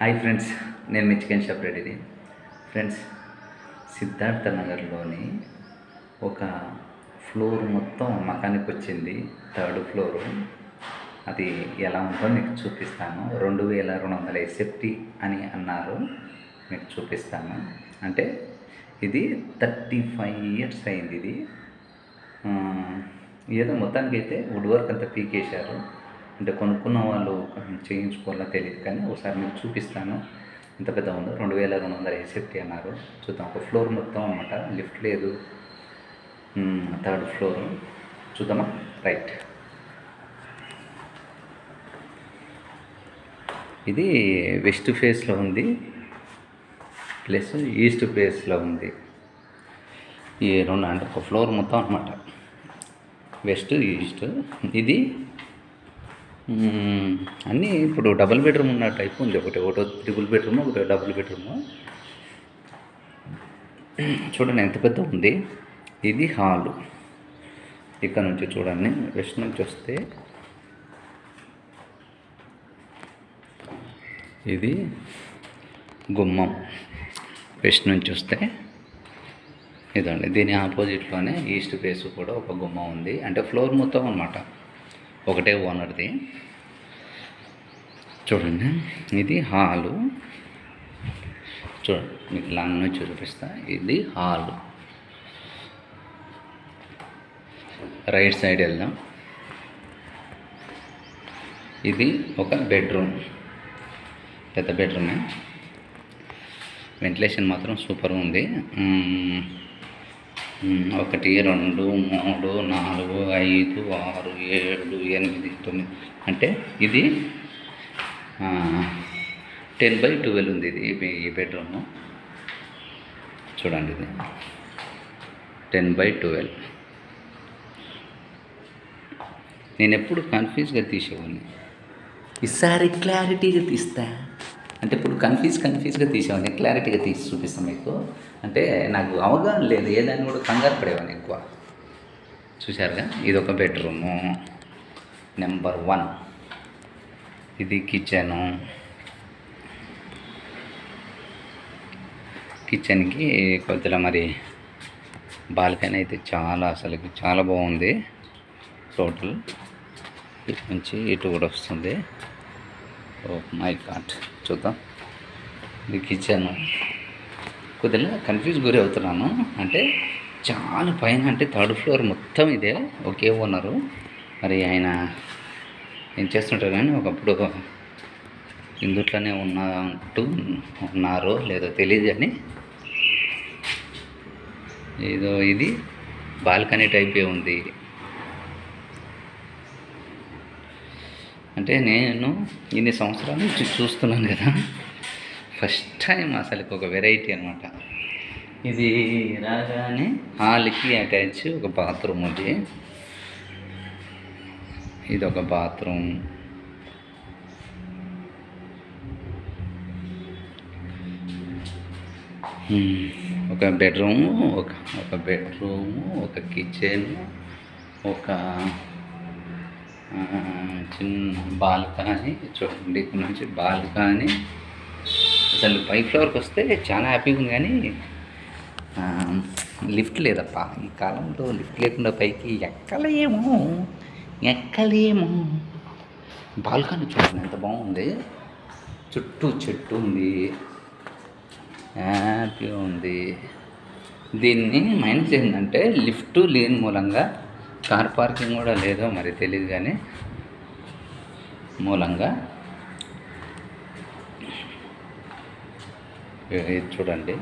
Hi friends, నేను మీ chicken shop రెడీని. Friends, Siddhartha నగర్లోని ఒక ఫ్లోర్ మొత్తం అమ్మకానికి వచ్చింది. 3rd floor. అది ఎలా ఉందో మీకు చూపిస్తాను. 2200 ఎస్ఎఫ్టీ అని అన్నారు. మీకు చూపిస్తాను. అంటే ఇది 35 ఇయర్స్ అయింది. ఇది ఏదో మొత్తానికైతే వుడ్ వర్క్ అంతా పీకేశారు. అంటే కొనుక్కున్న వాళ్ళు చేయించుకోవాలో తెలియదు, కానీ ఒకసారి మీకు చూపిస్తాను. ఇంత పెద్ద ఉందో 2200 ఎస్ఎఫ్టీ అన్నారు. చూద్దాం. ఒక ఫ్లోర్ మొత్తం అన్నమాట, లిఫ్ట్ లేదు. 3rd ఫ్లోర్ చూద్దామా? రైట్. ఇది వెస్ట్ ఫేస్లో ఉంది, ప్లస్ ఈస్ట్ ఫేస్లో ఉంది. ఈ రెండు అంటే ఒక ఫ్లోర్ మొత్తం అన్నమాట, వెస్ట్ ఈస్ట్. ఇది అన్నీ ఇప్పుడు డబుల్ బెడ్రూమ్ ఉన్న టైప్ ఉంది. ఒకటో ట్రిపుల్ బెడ్రూమ్, ఒకటో డబుల్ బెడ్రూము. చూడండి ఎంత పెద్ద ఉంది. ఇది హాలు. ఇక్కడ నుంచి చూడండి, వెస్ట్ నుంచి వస్తే ఇది గుమ్మం. వెస్ట్ నుంచి వస్తే ఇదండి. దీని ఆపోజిట్లోనే ఈస్ట్ ఫేస్ కూడా ఒక గుమ్మం ఉంది. అంటే ఫ్లోర్ మొత్తం అన్నమాట, ఒకటే ఓనర్ది. చూడండి, ఇది హాలు. చూడండి, మీకు లాంగ్ నుంచి చూపిస్తా. ఇది హాలు. రైట్ సైడ్ వెళ్దాం. ఇది ఒక బెడ్రూమ్, పెద్ద బెడ్రూమే. వెంటిలేషన్ మాత్రం సూపర్ ఉంది. 1 2 3 4 5 6 7 8 9 అంటే ఇది 10/12 ఉంది. ఇది ఈ బెడ్రూము. చూడండి, ఇది 10/12. నేను ఎప్పుడు కన్ఫ్యూజ్గా తీసేవాడిని, ఈసారి క్లారిటీగా తీస్తా. అంటే ఇప్పుడు కన్ఫ్యూజ్గా తీసేవాడిని, క్లారిటీగా తీసి చూపిస్తాను మీకు. అంటే నాకు అవగాహన లేదు, ఏదాన్ని కూడా కంగారు పడేవాడిని ఎక్కువ. చూశారుగా, ఇది ఒక బెడ్రూము నెంబర్ 1. ఇది కిచెను. కిచెన్కి కొద్దిగా మరి బాల్కనీ అయితే చాలా బాగుంది. టోటల్ ఇటు నుంచి ఇటు కూడా వస్తుంది. ఓ మై గాడ్, చూద్దాం. ఇది కిచెన్. కొద్దిగా కన్ఫ్యూజ్ గురి అవుతున్నాను. అంటే చాలా పైన, అంటే 3rd ఫ్లోర్ మొత్తం ఇదే, ఒకే ఓనరు. మరి ఆయన ఏం చేస్తుంటారు కానీ ఒకప్పుడు ఇందుట్లోనే ఉన్నారో లేదో తెలియదు. కానీ ఇది బాల్కనీ టైపే ఉంది. అంటే నేను ఇన్ని సంవత్సరాల నుంచి చూస్తున్నాను కదా, ఫస్ట్ టైం అసలు ఒక వెరైటీ అనమాట. ఇది రాగానే హాల్కి అటాచ్ ఒక బాత్రూమ్ ఉంది. ఇది ఒక బాత్రూమ్. ఒక బెడ్రూము, ఒక బెడ్రూము, ఒక కిచెన్, ఒక చిన్న బాల్కనీ. చూడండి, ఇక్కడ నుంచి బాల్కనీ. అసలు 5th ఫ్లోర్కి వస్తే చాలా హ్యాపీగా ఉంది. కానీ లిఫ్ట్ లేదప్ప. ఈ కాలంలో లిఫ్ట్ లేకుండా పైకి ఎక్కలేము. బాల్కనీ చూడండి ఎంత బాగుంది. చుట్టూ చెట్టు ఉంది, హ్యాపీగా ఉంది. దీన్ని మైనస్ ఏంటంటే లిఫ్ట్ లేని మూలంగా కార్ పార్కింగ్ కూడా లేదో మరి తెలియదు, కానీ మూలంగా చూడండి.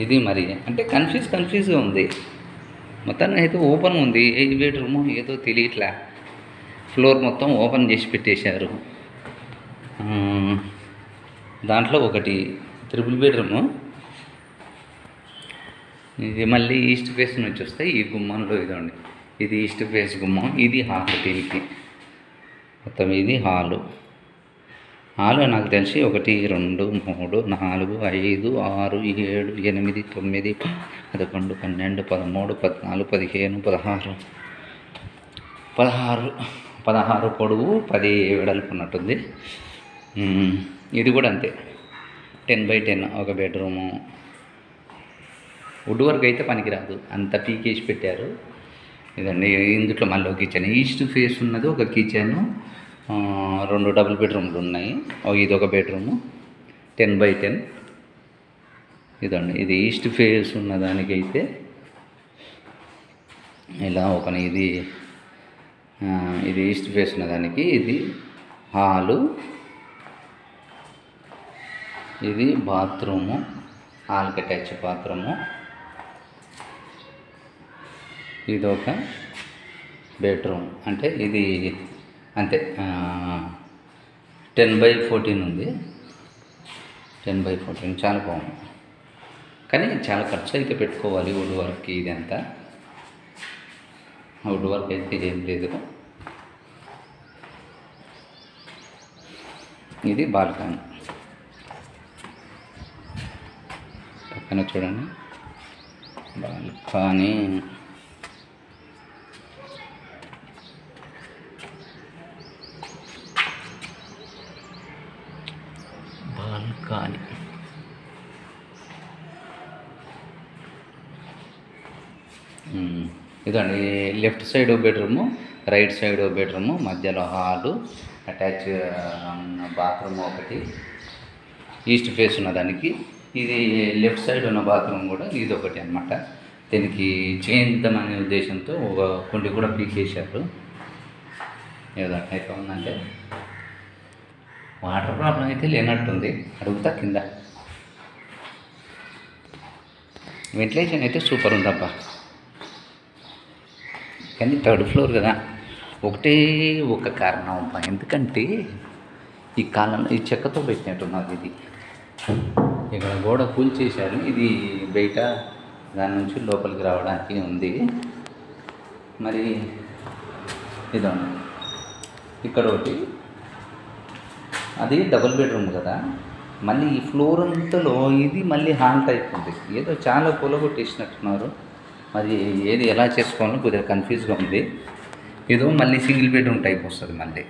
ఇది మరి అంటే కన్ఫ్యూజ్గా ఉంది. మొత్తాన్ని అయితే ఓపెన్ ఉంది. ఏ బెడ్రూము ఏదో తెలియట్లే. ఫ్లోర్ మొత్తం ఓపెన్ చేసి పెట్టేశారు. దాంట్లో ఒకటి ట్రిపుల్ బెడ్రూము. ఇది మళ్ళీ ఈస్ట్ ఫేస్ నుంచి వస్తే ఈ గుమ్మంలో ఇదండి. ఇది ఈస్ట్ ఫేస్ గుమ్మం. ఇది హాల్. దీనికి మొత్తం ఇది హాలు. నాకు తెలిసి 1 2 3 4 5 6 7 8 9 11 12 13 14 15 16 16 16 పొడవు 10 వెడల్పు ఉన్నట్టుంది. ఇది కూడా అంతే 10x10 ఒక బెడ్రూము. వుడ్ వర్క్ అయితే పనికిరాదు, అంత పీకేసి పెట్టారు. ఇదండి ఇందులో మళ్ళీ ఒక కిచెన్, ఈస్ట్ ఫేస్ ఉన్నది ఒక కిచెన్, 2 డబుల్ బెడ్రూమ్లు ఉన్నాయి. ఇది ఒక బెడ్రూము 10x10. ఇదండి ఇది ఈస్ట్ ఫేస్ ఉన్న దానికైతే ఇలా ఇది ఈస్ట్ ఫేస్ ఉన్న దానికి ఇది హాలు, ఇది బాత్రూము, హాల్కి అటాచ్ బాత్రూము, ఇది ఒక బెడ్రూమ్. అంటే ఇది అంతే 10x14 ఉంది. 10x14 చాలా బాగుంది, కానీ చాలా ఖర్చు అయితే పెట్టుకోవాలి వుడ్ వర్క్కి. ఇదంతా వుడ్ వర్క్ అయితే ఏం లేదు. ఇది బాల్కనీ, పక్కన చూడండి బాల్కనీ. బాల్కనీ ఇదండి left side bedroom, right side bedroom, మధ్యలో హాలు, అటాచ్ బాత్రూమ్ ఒకటి, ఈస్ట్ ఫేస్ ఉన్న దానికి. ఇది లెఫ్ట్ సైడ్ ఉన్న బాత్రూమ్ కూడా ఇది ఒకటి అన్నమాట. దీనికి చేద్దామనే ఉద్దేశంతో ఒక కుండి కూడా పీకేశారు. ఏదో అయితే ఉందంటే వాటర్ ప్రాబ్లం అయితే లేనట్టుంది. అడుగుతా కింద. వెంటిలేషన్ అయితే సూపర్ ఉందబ్బా, కానీ 3rd ఫ్లోర్ కదా, ఒకటే ఒక కారణం అబ్బా. ఎందుకంటే ఈ కాలంలో ఈ చెక్కతో పెట్టినట్టున్నది. ఇది ఇక్కడ గోడ కూల్చేశారు. ఇది బయట దాని నుంచి లోపలికి రావడానికి ఉంది. మరి ఇదండి ఇక్కడ ఒకటి, అది డబుల్ బెడ్రూమ్ కదా, మళ్ళీ ఈ ఫ్లోర్ అంతలో ఇది మళ్ళీ హాల్ టైప్ ఉంది. ఏదో చాలా కూలగొట్టేసినట్టున్నారు. మరి ఏది ఎలా చేసుకోవాలో కొద్దిగా కన్ఫ్యూజ్గా ఉంది. ఏదో మళ్ళీ సింగిల్ బెడ్రూమ్ టైప్ వస్తుంది మళ్ళీ.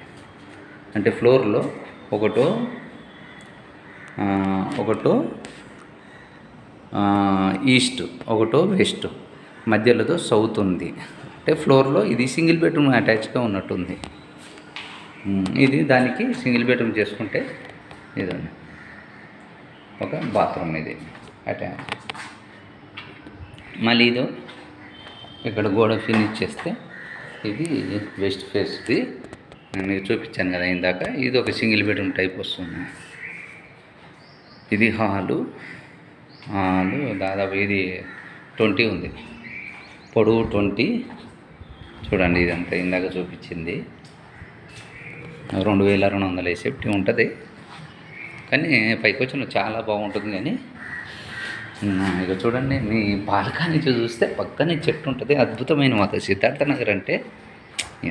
అంటే ఫ్లోర్లో ఒకటో ఈస్ట్, ఒకటో వెస్ట్, మధ్యలో సౌత్ ఉంది. అంటే ఫ్లోర్లో ఇది సింగిల్ బెడ్రూమ్ అటాచ్గా ఉన్నట్టుంది. ఇది దానికి సింగిల్ బెడ్రూమ్ చేసుకుంటే ఇదండి ఒక బాత్రూమ్ ఇది అటాచ్. మళ్ళీ ఇదో ఇక్కడ గోడ ఫినిష్ చేస్తే ఇది వెస్ట్ ఫేస్ది నేను మీకు చూపించాను కదా ఇందాక. ఇది ఒక సింగిల్ బెడ్రూమ్ టైప్ వస్తుంది. ఇది హాలు దాదాపు ఇది 20 ఉంది, పొడవు 20. చూడండి ఇదంతా ఇందాక చూపించింది 2200 సేఫ్టీ ఉంటుంది. కానీ పైకి వచ్చిన చాలా బాగుంటుంది. కానీ ఇక చూడండి మీ బాల్కనీ చూస్తే పక్కనే చెట్టు ఉంటుంది. అద్భుతమైన వాతావరణం. సిద్ధార్థ నగర్ అంటే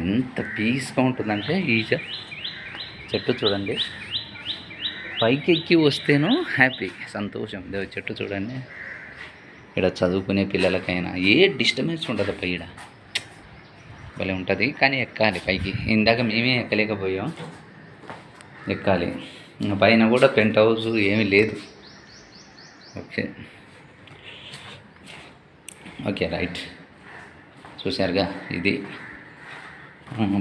ఎంత పీస్గా ఉంటుందంటే ఈ చెట్టు చూడండి, పైకి ఎక్కి వస్తేనో హ్యాపీ, సంతోషం. చెట్టు చూడండి, ఇక్కడ చదువుకునే పిల్లలకైనా ఏ డిస్టర్బెన్స్ ఉండదు. ఈడ భలే ఉంటుంది. కానీ ఎక్కాలి పైకి. ఇందాక మేమే ఎక్కలేకపోయాం, ఎక్కాలి. పైన కూడా పెంట్ హౌస్ ఏమీ లేదు. ఓకే రైట్, చూశారుగా. ఇది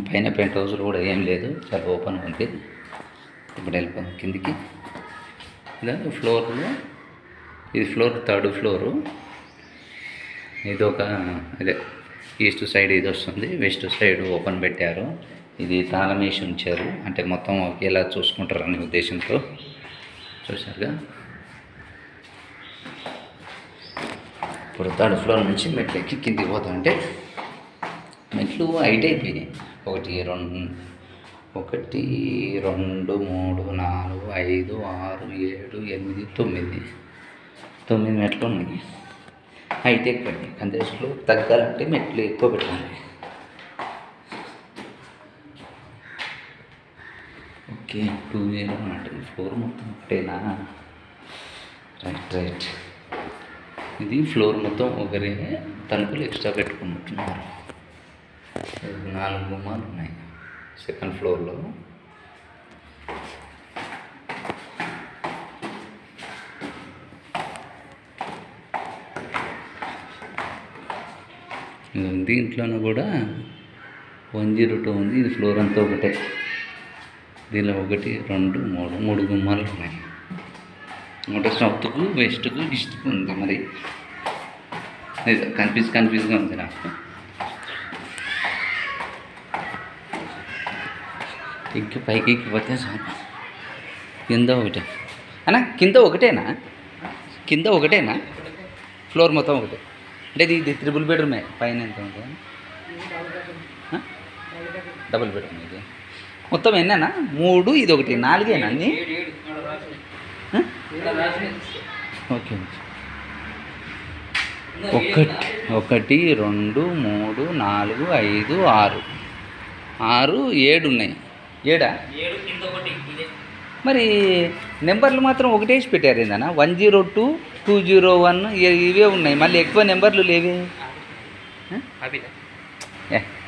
పైన పెంట్ హౌస్లు కూడా ఏం లేదు, చాలా ఓపెన్ ఉంది. ఇప్పుడు వెళ్ళిపోయాం కిందికి. ఇలా ఫ్లోర్లో ఇది ఫ్లోర్ 3rd ఫ్లోరు. ఇది ఒక అదే ఈస్ట్ సైడ్ ఇది వస్తుంది, వెస్ట్ సైడ్ ఓపెన్ పెట్టారు. ఇది తాళం వేసి ఉంచారు, అంటే మొత్తం ఒకేలా చూసుకుంటారు అనే ఉద్దేశంతో. చూశారుగా. ఇప్పుడు 3rd ఫ్లోర్ నుంచి మెట్లు ఎక్కి కిందికి పోతామంటే మెట్లు హైట్ అయిపోయినాయి. 1 2 3 4 5 6 7 8 9 మెట్లు ఉన్నాయి. హైట్ ఎక్కువండి. కంజెస్ట్లో తగ్గాలంటే మెట్లు ఎక్కువ పెట్టాలి. ఓకే 2 అన్నట్టు. ఈ ఫ్లోర్ మొత్తం ఒకటేనా? రైట్. ఇది ఫ్లోర్ మొత్తం ఒకరే, తలుపులు ఎక్స్ట్రా పెట్టుకున్నట్టున్నారు. 4 గుమ్మాలు ఉన్నాయి. సెకండ్ ఫ్లోర్లో. దీంట్లోనూ కూడా 102 ఉంది. ఇది ఫ్లోర్ అంతా ఒకటే. దీనిలో 1 2 3 గుమ్మాలు ఉన్నాయి. ఒకటి సౌత్కు వెస్ట్కు ఈస్ట్కు ఉంది. మరి కన్ఫ్యూజ్గా ఉంది నాకు. ఇంక పైకి ఎక్కిపోతే చాలు. కింద ఒకటే అన్నా? కింద ఒకటేనా ఫ్లోర్ మొత్తం ఒకటే? అంటే ఇది 3 బెడ్రూమే. పైన ఎంత ఉంటుంది? Double bedroom. ఇది మొత్తం ఎన్నన్నా? 3, ఇది 1, 4 అన్నీ. ఓకే. 1 2 3 4 5 6 7 ఉన్నాయి. 7 మరి నెంబర్లు మాత్రం ఒకటేసి పెట్టారు ఏందన్నా? 102 201 ఇవే ఉన్నాయి. మళ్ళీ ఎక్కువ నెంబర్లు లేవే.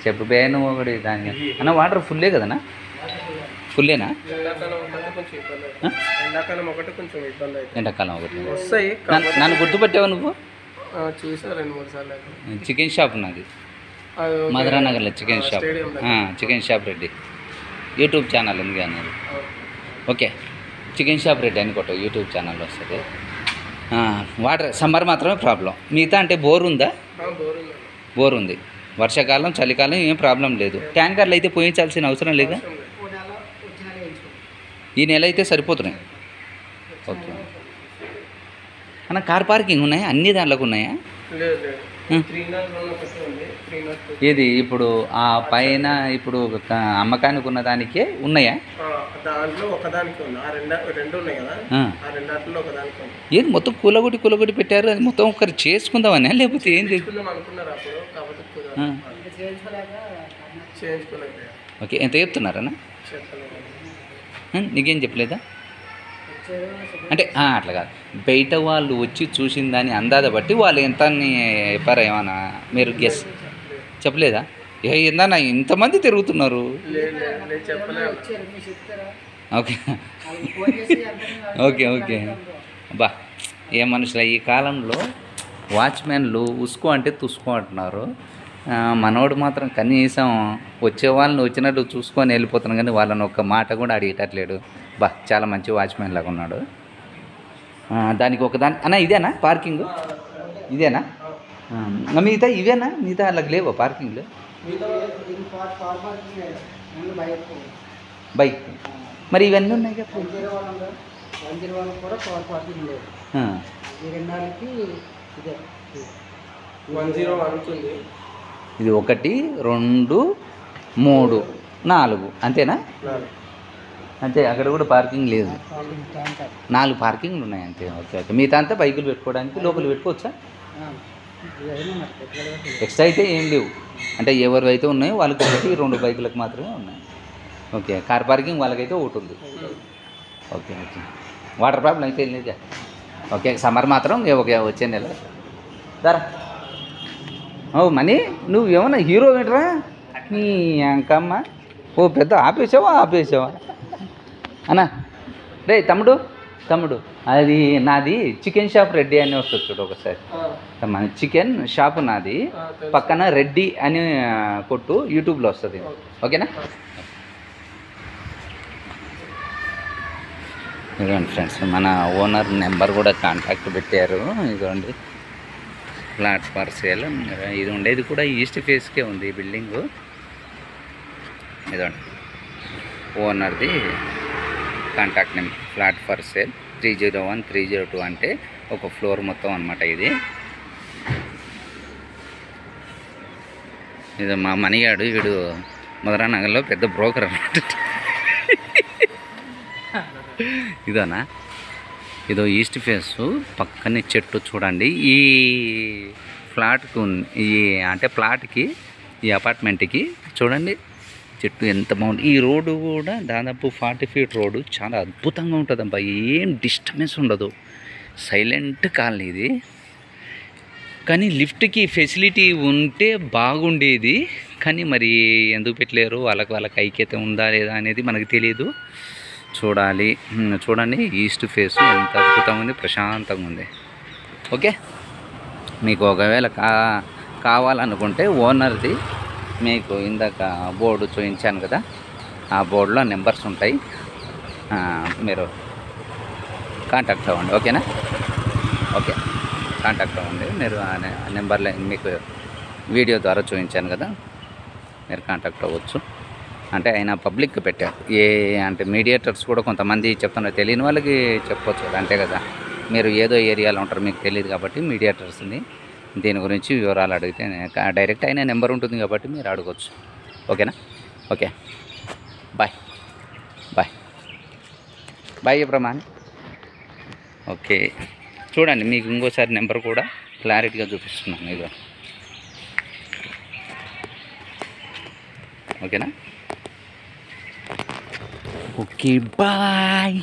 చెప్పు బే నువ్వు ఒకటి దానికి అన్న. వాటర్ ఫుల్లే కదన్నా? ఫుల్లేనా? ఎండాకాలం ఒకటి. నన్ను గుర్తుపట్టావా నువ్వు? చికెన్ షాప్ ఉన్నది మధురానగర్లో. Chicken shop Reddy YouTube channel ఉంది అన్నారు. ఓకే, చికెన్ షాప్ రెడ్డి అని కొట్ట యూట్యూబ్ ఛానల్ వస్తుంది. వాటర్ సమ్మర్ మాత్రమే ప్రాబ్లం. మిగతా అంటే బోర్ ఉందా? బోర్ ఉంది. వర్షాకాలం చలికాలం ఏం ప్రాబ్లం లేదు. ట్యాంకర్లు అయితే పోయించాల్సిన అవసరం లేదా? ఈ నెల అయితే సరిపోతున్నాయి. ఓకే అన్న. కార్ పార్కింగ్ ఉన్నాయా? అన్ని దాంట్లోకి ఉన్నాయా? ఏది ఇప్పుడు ఆ పైన ఇప్పుడు అమ్మకానికి ఉన్న దానికే ఉన్నాయా? ఏది మొత్తం కూలగొట్టి పెట్టారు? అది మొత్తం ఒకరు చేసుకుందామని లేకపోతే ఏం ఓకే. ఎంత చెప్తున్నారన్నా? నీకేం చెప్పలేదా? అంటే అట్లా కాదు, బయట వాళ్ళు వచ్చి చూసిన దాన్ని అందాద బట్టి వాళ్ళు ఎంత చెప్పారా? ఏమన్నా మీరు గెస్ చెప్పలేదా? ఏందన్నా ఇంతమంది తిరుగుతున్నారు? Okay okay okay. బా ఏ మనుషులు ఈ కాలంలో వాచ్మెన్లు ఉసుకో అంటే తుసుకో అంటున్నారు. మనోడు మాత్రం కనీసం వచ్చే వాళ్ళని వచ్చినట్టు చూసుకొని వెళ్ళిపోతున్నాం, కానీ వాళ్ళని ఒక్క మాట కూడా అడిగేటట్లేడు. బా చాలా మంచి వాచ్మెన్ లాగా ఉన్నాడు. దానికి ఒకదాని అన్న ఇదేనా పార్కింగ్? ఇదేనా? మిగతా ఇవేనా? మిగతా వాళ్ళకి లేవా పార్కింగ్లు? బైక్ మరి ఇవన్నీ ఉన్నాయి కదా. ఇది 1 2 3 4 అంతేనా? అంతే. అక్కడ కూడా పార్కింగ్ లేదు. 4 పార్కింగ్లు ఉన్నాయి అంతే. Okay okay. మిగతా అంతా బైకులు పెట్టుకోవడానికి లోపల పెట్టుకోవచ్చా? ఎక్స్ట్రా అయితే ఏం లేవు. అంటే ఎవరివైతే ఉన్నాయో వాళ్ళకి 1 2 బైకులకు మాత్రమే ఉన్నాయి. ఓకే. కార్ పార్కింగ్ వాళ్ళకైతే ఒకటి ఉంది. Okay okay. వాటర్ ప్రాబ్లం అయితే ఏం లేదా? ఓకే. సమ్మర్ మాత్రం ఓకే వచ్చే నెల దారా. మనీ నువ్వు ఏమన్నా హీరో ఏంట్రా నీ అంకమ్మ? ఓ పెద్ద ఆపేసావా అన్నా? రే తమ్ముడు అది నాది చికెన్ షాప్ రెడ్డి అని వస్తుంది చూడు ఒకసారి. మన చికెన్ షాప్ నాది, పక్కన రెడ్డి అని కొట్టు, యూట్యూబ్లో వస్తుంది. ఓకేనా? ఇదిగోండి ఫ్రెండ్స్, మన ఓనర్ నెంబర్ కూడా కాంటాక్ట్ పెట్టారు. ఇదిగోండి ఫ్లాట్ ఫర్ సేల్. ఇది ఉండేది కూడా ఈస్ట్ ఫేస్కే ఉంది ఈ బిల్డింగు. ఇదండి ఓనర్ది contact number. Flat for sale 301 302 అంటే ఒక ఫ్లోర్ మొత్తం అనమాట. ఇది మా మణిగాడు, వీడు మధురానగర్లో పెద్ద బ్రోకర్ అన్నమాట. ఇదోనా? ఇదో ఈస్ట్ ఫేస్. పక్కనే చెట్టు చూడండి. ఈ ఫ్లాట్కు అంటే ప్లాట్కి ఈ అపార్ట్మెంట్కి చూడండి చెట్టు ఎంత బాగుంది. ఈ రోడ్డు కూడా దాదాపు 40 ఫీట్ రోడ్డు. చాలా అద్భుతంగా ఉంటుంది అబ్బా. ఏం డిస్టర్బెన్స్ ఉండదు. సైలెంట్ కాలనీ ఇది. కానీ లిఫ్ట్కి ఫెసిలిటీ ఉంటే బాగుండేది, కానీ మరి ఎందుకు పెట్టలేరు, వాళ్ళకి ఐక్యత ఉందా లేదా అనేది మనకు తెలియదు. చూడాలి. చూడండి ఈస్ట్ ఫేస్ ఎంత అద్భుతంగా ఉంది, ప్రశాంతంగా ఉంది. ఓకే, మీకు ఒకవేళ కావాలనుకుంటే ఓనర్ది మీకు ఇందాక బోర్డు చూపించాను కదా, ఆ బోర్డులో నెంబర్స్ ఉంటాయి, మీరు కాంటాక్ట్ అవ్వండి. ఓకేనా? ఓకే, కాంటాక్ట్ అవ్వండి. మీరు ఆ నెంబర్లో మీకు వీడియో ద్వారా చూపించాను కదా, మీరు కాంటాక్ట్ అవ్వచ్చు. అంటే ఆయన పబ్లిక్ పెట్టారు. అంటే మీడియేటర్స్ కూడా కొంతమంది చెప్తున్నారు, తెలియని వాళ్ళకి చెప్పవచ్చు కదా, అంతే కదా. మీరు ఏదో ఏరియాలో ఉంటారు, మీకు తెలియదు కాబట్టి మీడియేటర్స్ని దీని గురించి వివరాలు అడిగితే డైరెక్ట్ అయిన నెంబర్ ఉంటుంది కాబట్టి మీరు అడగవచ్చు. ఓకేనా? ఓకే, బాయ్ బాయ్ బాయ్ ప్రమాణ్. ఓకే, చూడండి మీకు ఇంకోసారి నెంబర్ కూడా క్లారిటీగా చూపిస్తున్నాను ఇదో. ఓకేనా? Okay, bye.